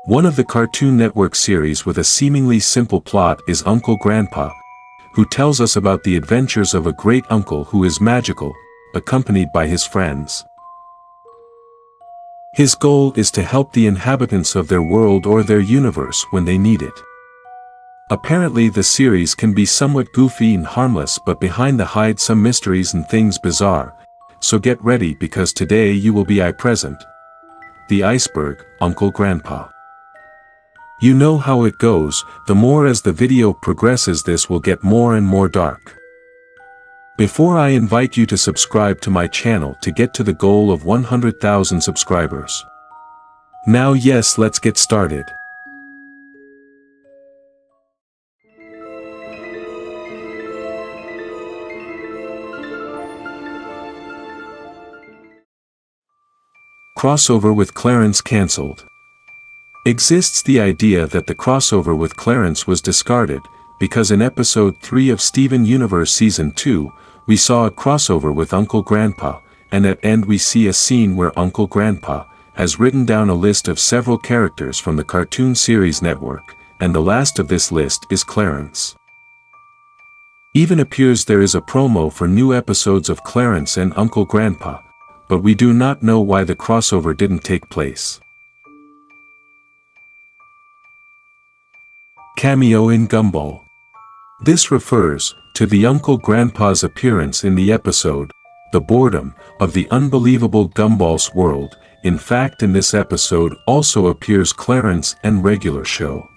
One of the Cartoon Network series with a seemingly simple plot is Uncle Grandpa, who tells us about the adventures of a great uncle who is magical, accompanied by his friends. His goal is to help the inhabitants of their world or their universe when they need it. Apparently the series can be somewhat goofy and harmless, but behind the hide some mysteries and things bizarre, so get ready because today you will be present. The Iceberg, Uncle Grandpa. You know how it goes, the more as the video progresses this will get more and more dark. Before I invite you to subscribe to my channel to get to the goal of 100,000 subscribers. Now yes, let's get started. Crossover with Clarence cancelled. Exists the idea that the crossover with Clarence was discarded, because in episode 3 of Steven Universe Season 2, we saw a crossover with Uncle Grandpa, and at end we see a scene where Uncle Grandpa has written down a list of several characters from the cartoon series network, and the last of this list is Clarence. Even appears there is a promo for new episodes of Clarence and Uncle Grandpa, but we do not know why the crossover didn't take place. Cameo in Gumball. This refers to the Uncle Grandpa's appearance in the episode, The Boredom of the Unbelievable Gumball's World. In fact, in this episode also appears Clarence and regular show.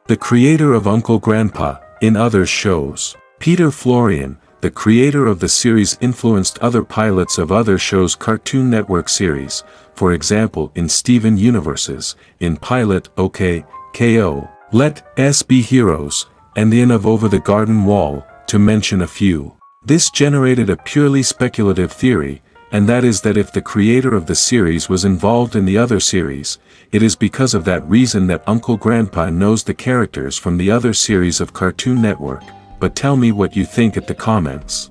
The creator of Uncle Grandpa, in other shows. Peter Florian, the creator of the series, influenced other pilots of other shows' Cartoon Network series, for example in Steven Universes, in pilot OK, KO, Let Us Be Heroes, and in Of Over the Garden Wall, to mention a few. This generated a purely speculative theory, and that is that if the creator of the series was involved in the other series, it is because of that reason that Uncle Grandpa knows the characters from the other series of Cartoon Network. But tell me what you think at the comments.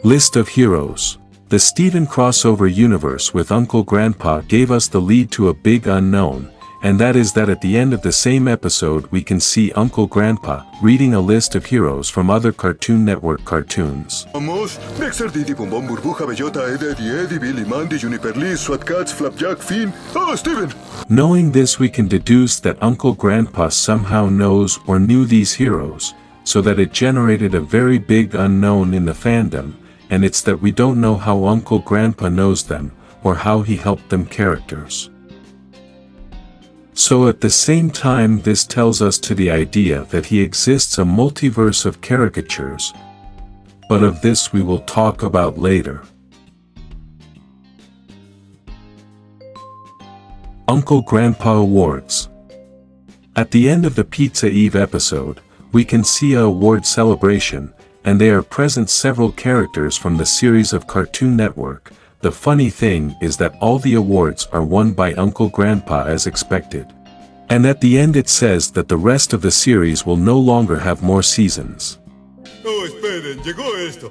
List of heroes. The Steven crossover universe with Uncle Grandpa gave us the lead to a big unknown, and that is that at the end of the same episode we can see Uncle Grandpa reading a list of heroes from other Cartoon Network cartoons. Knowing this, we can deduce that Uncle Grandpa somehow knows or knew these heroes, so that it generated a very big unknown in the fandom, and it's that we don't know how Uncle Grandpa knows them, or how he helped them characters. So at the same time this tells us to the idea that he exists a multiverse of caricatures. But of this we will talk about later. Uncle Grandpa Awards. At the end of the Pizza Eve episode, we can see a award celebration, and there are present several characters from the series of Cartoon Network. The funny thing is that all the awards are won by Uncle Grandpa as expected. And at the end it says that the rest of the series will no longer have more seasons. Oh, esperen, llegó esto.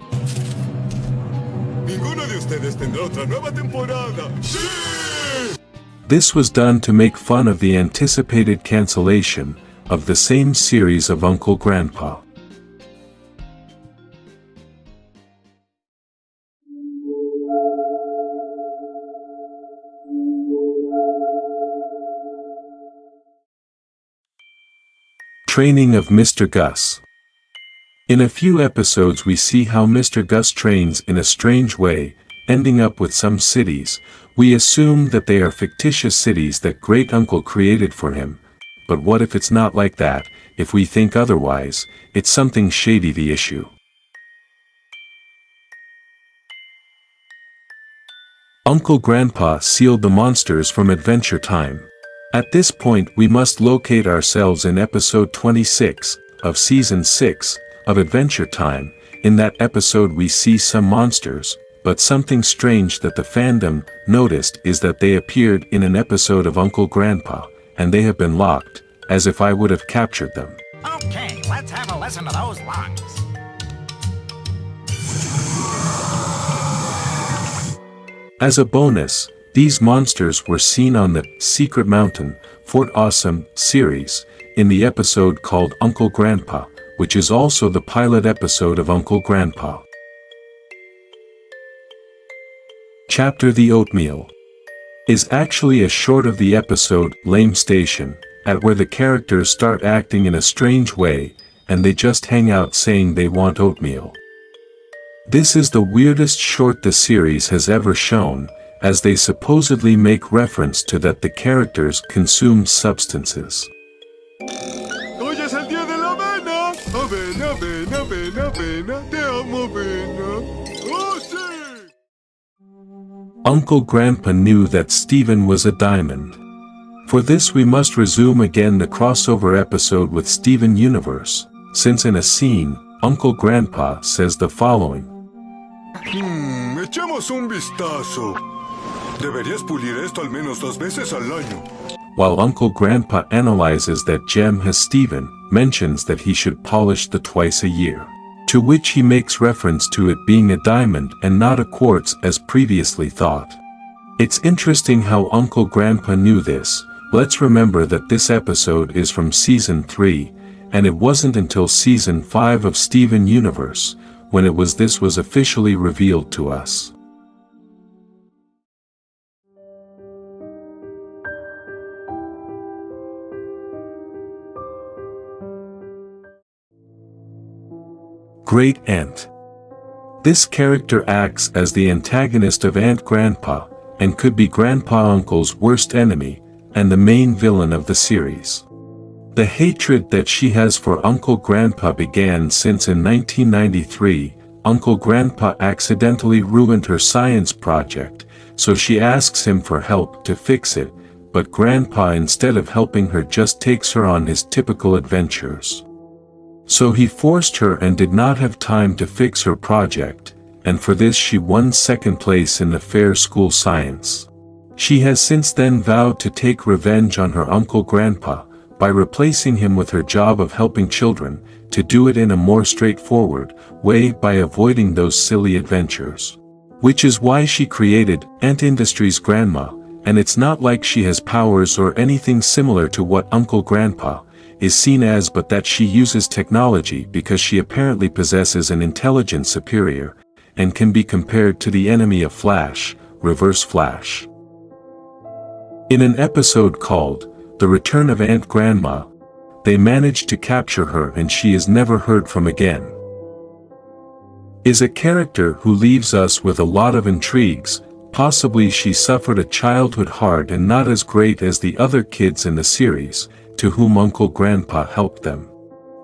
Ninguno de ustedes tendrá otra nueva temporada. ¡Sí! This was done to make fun of the anticipated cancellation of the same series of Uncle Grandpa. Training of Mr. Gus. In a few episodes we see how Mr. Gus trains in a strange way, ending up with some cities. We assume that they are fictitious cities that Great Uncle created for him. But what if it's not like that? If we think otherwise, it's something shady. The issue. Uncle Grandpa sealed the monsters from Adventure Time. At this point we must locate ourselves in episode 26 of season 6 of Adventure Time. In that episode we see some monsters, but something strange that the fandom noticed is that they appeared in an episode of Uncle Grandpa, and they have been locked, as if I would have captured them. Okay, let's have a listen to those lungs. As a bonus, these monsters were seen on the Secret Mountain, Fort Awesome series, in the episode called Uncle Grandpa, which is also the pilot episode of Uncle Grandpa. Chapter The Oatmeal is actually a short of the episode Lame Station, at where the characters start acting in a strange way, and they just hang out saying they want oatmeal. This is the weirdest short the series has ever shown, as they supposedly make reference to that the characters consume substances. Hoy es el día de la avena. Avena, avena, avena, avena. Te amo, avena. ¡Oh, sí! Uncle Grandpa knew that Steven was a diamond. For this we must resume again the crossover episode with Steven Universe, since in a scene, Uncle Grandpa says the following. Echemos un vistazo. Deberías pulir esto al menos 2 veces al año. While Uncle Grandpa analyzes that gem has Steven mentions that he should polish the twice a year, to which he makes reference to it being a diamond and not a quartz as previously thought. It's interesting how Uncle Grandpa knew this. Let's remember that this episode is from Season 3, and it wasn't until Season 5 of Steven Universe, when this was officially revealed to us. Great Aunt. This character acts as the antagonist of Aunt Grandpa, and could be Grandpa Uncle's worst enemy, and the main villain of the series. The hatred that she has for Uncle Grandpa began since in 1993, Uncle Grandpa accidentally ruined her science project, so she asks him for help to fix it, but Grandpa instead of helping her just takes her on his typical adventures. So he forced her and did not have time to fix her project, and for this she won 2nd place in the fair school science. She has since then vowed to take revenge on her Uncle Grandpa, by replacing him with her job of helping children, to do it in a more straightforward way by avoiding those silly adventures. Which is why she created Ant Industries' grandma, and it's not like she has powers or anything similar to what Uncle Grandpa is seen as, but that she uses technology because she apparently possesses an intelligence superior, and can be compared to the enemy of Flash, Reverse Flash. In an episode called The Return of Aunt Grandma, they managed to capture her and she is never heard from again. Is a character who leaves us with a lot of intrigues. Possibly she suffered a childhood hard and not as great as the other kids in the series, to whom Uncle Grandpa helped them.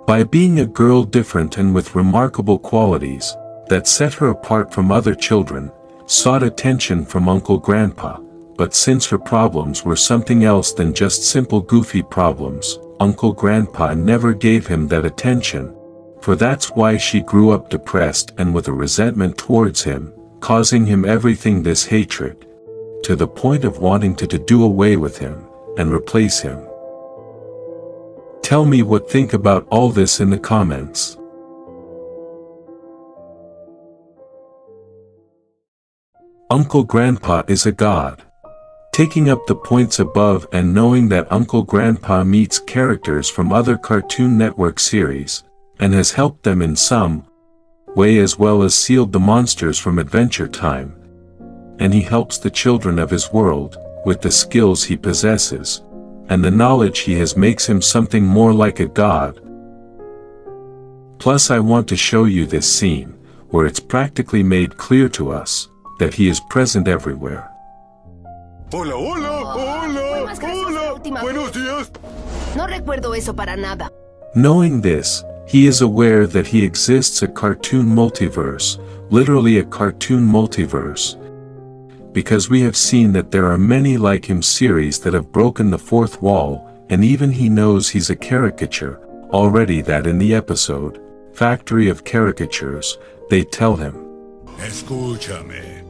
By being a girl different and with remarkable qualities, that set her apart from other children, sought attention from Uncle Grandpa, but since her problems were something else than just simple goofy problems, Uncle Grandpa never gave him that attention, for that's why she grew up depressed and with a resentment towards him, causing him everything this hatred, to the point of wanting to do away with him, and replace him. Tell me what you think about all this in the comments. Uncle Grandpa is a god. Taking up the points above and knowing that Uncle Grandpa meets characters from other Cartoon Network series, and has helped them in some way as well as sealed the monsters from Adventure Time, and he helps the children of his world, with the skills he possesses, and the knowledge he has makes him something more like a god. Plus I want to show you this scene, where it's practically made clear to us, that he is present everywhere. Hola, hola, hola, hola, buenos días. No recuerdo eso para nada. Knowing this, he is aware that he exists a cartoon multiverse, literally a cartoon multiverse. Because we have seen that there are many like him series that have broken the fourth wall, and even he knows he's a caricature, already that in the episode, Factory of Caricatures, they tell him. Escúchame.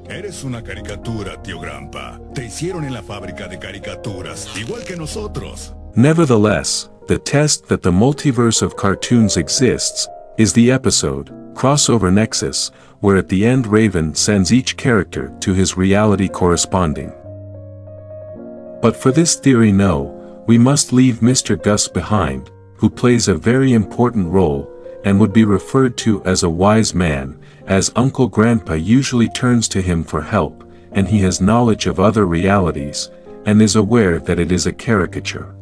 Eres una caricatura, tío Grandpa. Te hicieron en la fábrica de caricaturas, igual que nosotros. Nevertheless, the test that the multiverse of cartoons exists is the episode, Crossover Nexus, where at the end Raven sends each character to his reality corresponding. But for this theory we must leave Mr. Gus behind, who plays a very important role, and would be referred to as a wise man, as Uncle Grandpa usually turns to him for help, and he has knowledge of other realities, and is aware that it is a caricature.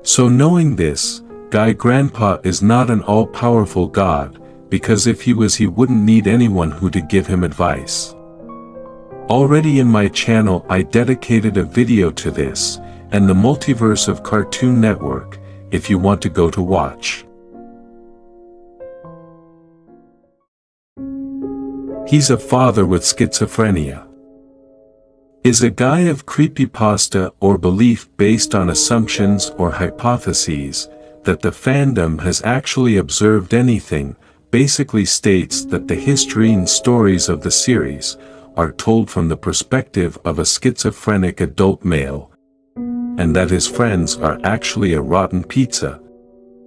So knowing this, Guy Grandpa is not an all-powerful god, because if he was he wouldn't need anyone who to give him advice. Already in my channel I dedicated a video to this, and the multiverse of Cartoon Network, if you want to go to watch. He's a father with schizophrenia. Is a guy of creepypasta or belief based on assumptions or hypotheses that the fandom has actually observed anything, basically states that the history and stories of the series are told from the perspective of a schizophrenic adult male, and that his friends are actually a rotten pizza,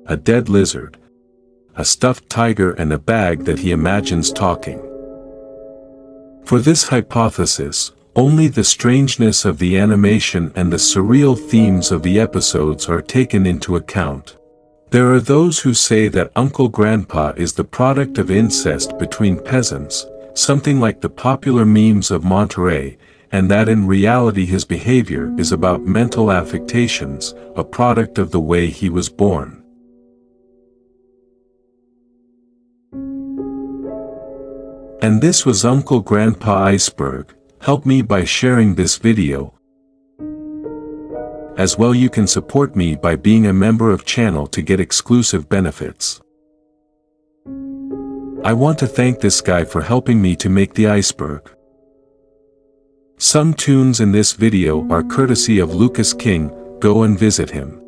a dead lizard, a stuffed tiger and a bag that he imagines talking. For this hypothesis, only the strangeness of the animation and the surreal themes of the episodes are taken into account. There are those who say that Uncle Grandpa is the product of incest between peasants, something like the popular memes of Monterey, and that in reality his behavior is about mental affectations, a product of the way he was born. And this was Uncle Grandpa Iceberg. Help me by sharing this video. As well, you can support me by being a member of channel to get exclusive benefits. I want to thank this guy for helping me to make the Iceberg. Some tunes in this video are courtesy of Lucas King. Go and visit him.